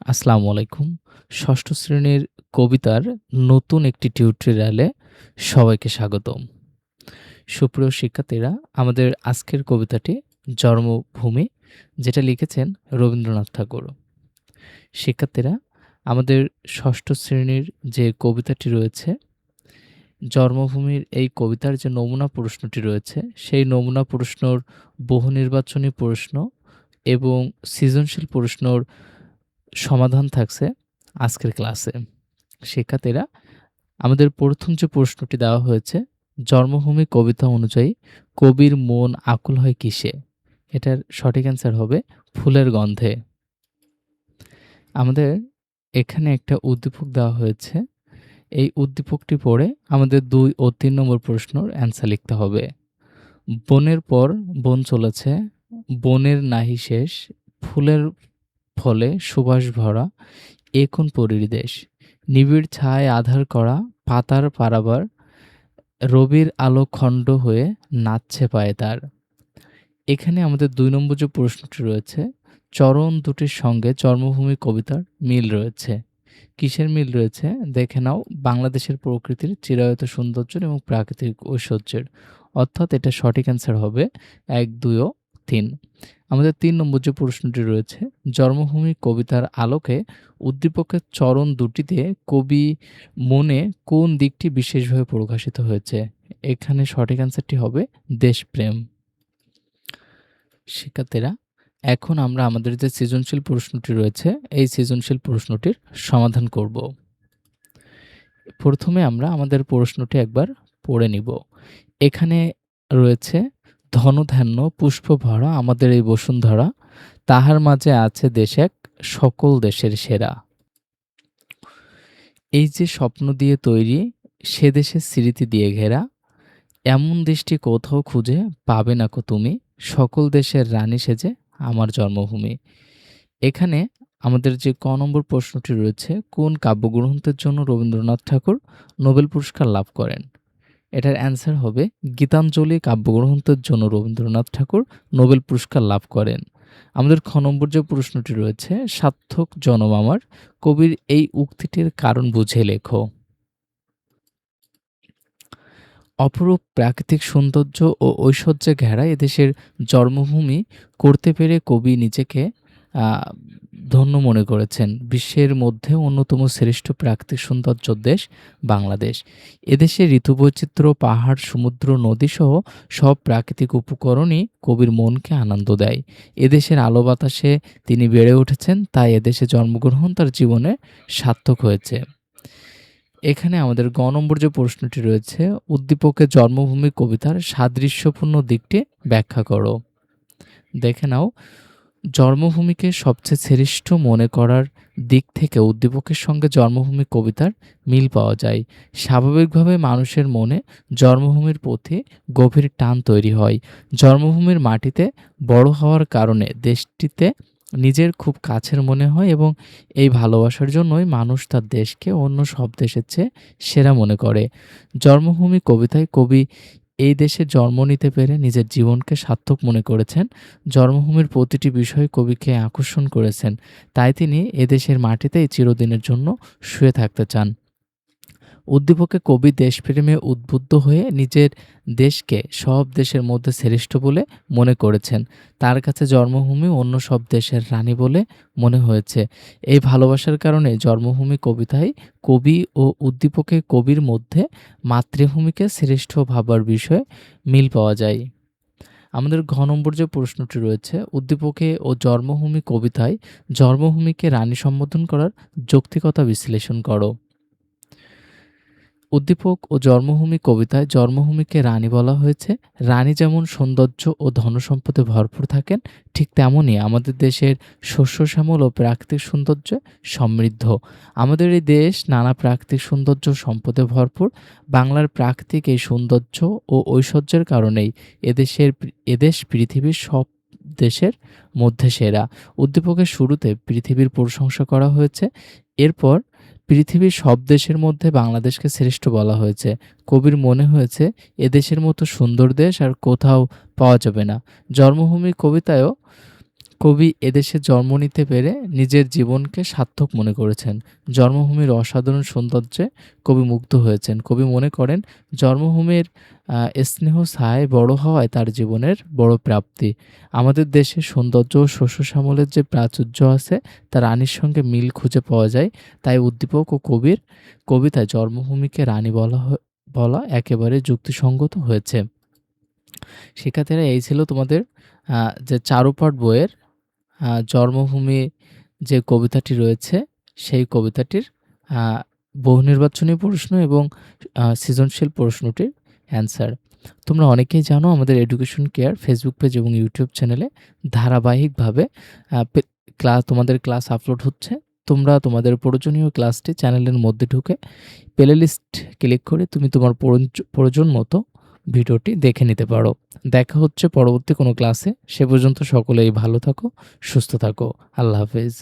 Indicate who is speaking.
Speaker 1: আসসালামু আলাইকুম। ষষ্ঠ শ্রেণীর কবিতার নতুন একটি টিউটোরিয়ালে সবাইকে স্বাগতম। সুপ্রিয় শিক্ষার্থীরা, আমাদের আজকের কবিতাটি জন্মভূমি, যেটা লিখেছেন রবীন্দ্রনাথ ঠাকুর। শিক্ষার্থীরা, আমাদের ষষ্ঠ শ্রেণীর যে কবিতাটি রয়েছে, জন্মভূমির এই কবিতার যে নমুনা প্রশ্নটি রয়েছে, সেই নমুনা প্রশ্নর বহু নির্বাচনী প্রশ্ন এবং সৃজনশীল প্রশ্নর সমাধান থাকছে আজকের ক্লাসে। শিক্ষার্থীরা, আমাদের প্রথম যে প্রশ্নটি দেওয়া হয়েছে, জন্মভূমি কবিতা অনুযায়ী কবির মন আকুল হয় কিসে? এটার সঠিক অ্যান্সার হবে ফুলের গন্ধে। আমাদের এখানে একটা উদ্দীপক দেওয়া হয়েছে। এই উদ্দীপকটি পড়ে আমাদের ২ ও ৩ নম্বর প্রশ্নর অ্যান্সার লিখতে হবে। বনের পর বন চলেছে, বনের নাহি শেষ, ফুলের ফলে সুবাস ভরা, এ কোন পরীর দেশ? নিবিড় ছায়ায় আঁধার করা, পাতার পারাবার, রবির আলো খণ্ড হয়ে নাচছে পায়ে তার। এখানে আমাদের ২ নম্বর যে প্রশ্নটি রয়েছে, চরণ দুটির সঙ্গে জন্মভূমি কবিতার মিল রয়েছে। কিসের মিল রয়েছে? দেখে নাও, বাংলাদেশের প্রকৃতির চিরায়ত সৌন্দর্যের এবং প্রাকৃতিক ঐশ্বর্যের। অর্থাৎ এটা সঠিক অ্যান্সার হবে ১, ২ ও ৩। আমাদের ৩ নম্বর যে প্রশ্নটি রয়েছে, জন্মভূমি কবিতার আলোকে উদ্দীপকের চরণ দুটিতে কবি মনে কোন দিকটি বিশেষভাবে প্রকাশিত হয়েছে? এখানে সঠিক অ্যান্সারটি হবে দেশপ্রেম। শিক্ষার্থীরা, এখন আমরা আমাদের যে সৃজনশীল প্রশ্নটি রয়েছে, এই সৃজনশীল প্রশ্নটির সমাধান করব। প্রথমে আমরা আমাদের প্রশ্নটি একবার পড়ে নিব। এখানে রয়েছে, ধনধান্য পুষ্প ভরা আমাদের এই বসুন্ধরা, তাহার মাঝে আছে দেশ এক, সকল দেশের সেরা। এই যে স্বপ্ন দিয়ে তৈরি, সে দেশের স্মৃতি দিয়ে ঘেরা, এমন দেশটি কোথাও খুঁজে পাবে না কো তুমি, সকল দেশের রানী সেজে আমার জন্মভূমি। এখানে আমাদের যে ক নম্বর প্রশ্নটি রয়েছে, কোন কাব্যগ্রন্থের জন্য রবীন্দ্রনাথ ঠাকুর নোবেল পুরস্কার লাভ করেন? এটার অ্যান্সার হবে গীতাঞ্জলি কাব্যগ্রন্থের জন্য রবীন্দ্রনাথ ঠাকুর নোবেল পুরস্কার লাভ করেন। আমাদের খ নম্বর যে প্রশ্নটি রয়েছে, সার্থক জনম আমার, কবির এই উক্তিটির কারণ বুঝে লেখো। অপরূপ প্রাকৃতিক সৌন্দর্য ও ঐশ্বর্যে ঘেরা এদেশের জন্মভূমি করতে পেরে কবি নিজেকে আহ, ধন্য মনে করেছেন। বিশ্বের মধ্যে অন্যতম শ্রেষ্ঠ প্রাকৃতিক সৌন্দর্যের দেশ বাংলাদেশ। এদেশে ঋতুবৈচিত্র্য, পাহাড়, সমুদ্র, নদীসহ সব প্রাকৃতিক উপকরণই কবির মনকে আনন্দ দেয়। এদেশের আলো বাতাসে তিনি বেড়ে উঠেছেন, তাই এদেশে জন্মগ্রহণ তার জীবনে সার্থক হয়েছে। এখানে আমাদের গ নম্বর যে প্রশ্নটি রয়েছে, উদ্দীপকের জন্মভূমি কবিতার সাদৃশ্যপূর্ণ দিকটি ব্যাখ্যা করো। দেখে নাও, জন্মভূমিকে সবচেয়ে শ্রেষ্ঠ মনে করার দিক থেকে উদ্দীপকের সঙ্গে জন্মভূমি কবিতার মিল পাওয়া যায়। স্বাভাবিকভাবে মানুষের মনে জন্মভূমির প্রতি গভীর টান তৈরি হয়। জন্মভূমির মাটিতে বড় হওয়ার কারণে দেশটিতে নিজের খুব কাছের মনে হয় এবং এই ভালোবাসার জন্যই মানুষ তার দেশকে অন্য সব দেশের চেয়ে সেরা মনে করে। জন্মভূমি কবিতায় কবি এই দেশে জন্ম নিতে পেরে নিজের জীবনকে সার্থক মনে করেছেন। জন্মভূমির প্রতিটি বিষয় কবিকে আকর্ষণ করেছেন, তাই তিনি এদেশের মাটিতেই চিরদিনের জন্য শুয়ে থাকতে চান। উদ্দীপকে কবি দেশপ্রেমে উদ্বুদ্ধ হয়ে নিজের দেশকে সব দেশের মধ্যে শ্রেষ্ঠ বলে মনে করেছেন। তার কাছে জন্মভূমি অন্য সব দেশের রানী বলে মনে হয়েছে। এই ভালোবাসার কারণে জন্মভূমি কবিতায় কবি ও উদ্দীপকে কবির মধ্যে মাতৃভূমিকে শ্রেষ্ঠ ভাবার বিষয়ে মিল পাওয়া যায়। আমাদের ঘ নম্বর যে প্রশ্নটি রয়েছে, উদ্দীপকে ও জন্মভূমি কবিতায় জন্মভূমিকে রানী সম্বোধন করার যৌক্তিকতা বিশ্লেষণ করো। উদ্দীপক ও জন্মভূমি কবিতায় জন্মভূমিকে রানী বলা হয়েছে। রানী যেমন সৌন্দর্য ও ধনসম্পদে ভরপুর থাকেন, ঠিক তেমনই আমাদের দেশের শস্য শ্যামল ও প্রাকৃতিক সৌন্দর্যে সমৃদ্ধ। আমাদের এই দেশ নানা প্রাকৃতিক সৌন্দর্য সম্পদে ভরপুর। বাংলার প্রাকৃতিক এই সৌন্দর্য ও ঐশ্বর্যের কারণেই এদেশ পৃথিবীর সব দেশের মধ্যে সেরা। উদ্দীপকের শুরুতে পৃথিবীর প্রশংসা করা হয়েছে, এরপর পৃথিবীর সব দেশের মধ্যে বাংলাদেশকে শ্রেষ্ঠ বলা হয়েছে। কবির মনে হয়েছে এদেশের মতো সুন্দর দেশ আর কোথাও পাওয়া যাবে না। জন্মভূমি কবিতায়ও কবি এদেশে জন্ম নিতে পেরে নিজের জীবনকে সার্থক মনে করেছেন। জন্মভূমির অসাধারণ সৌন্দর্যে কবি মুগ্ধ হয়েছেন। কবি মনে করেন জন্মভূমির স্নেহ ছায়ায় বড় হওয়াই তার জীবনের বড় প্রাপ্তি। আমাদের দেশের সৌন্দর্য ও শস্য শ্যামলের যে প্রাচুর্য আছে তা রানীর সঙ্গে মিল খুঁজে পাওয়া যায়। তাই উদ্দীপক ও কবির কবিতায় জন্মভূমিকে রানী বলা একেবারে যুক্তিসঙ্গত হয়েছে। শিক্ষার্থীরা এই ছিল তোমাদের যে চারুপাঠ বইয়ের জন্মভূমি যে কবিতাটি রয়েছে সেই কবিতাটির আ বহুনির্বাচনী প্রশ্ন এবং সৃজনশীল প্রশ্নটির অ্যান্সার। তোমরা অনেকেই জানো আমাদের এডুকেশন কেয়ার ফেসবুক পেজ এবং ইউটিউব চ্যানেলে ধারাবাহিকভাবে আ পে তোমাদের ক্লাস আপলোড হচ্ছে। তোমরা তোমাদের প্রয়োজনীয় ক্লাসটি চ্যানেলের মধ্যে ঢুকে প্লেলিস্ট ক্লিক করে তুমি তোমার প্রয়োজন মতো ভিডিওটি দেখে নিতে পারো। দেখা হচ্ছে পরবর্তী কোনো ক্লাসে। সে পর্যন্ত সকলেই ভালো থাকো, সুস্থ থাকো। আল্লাহ হাফেজ।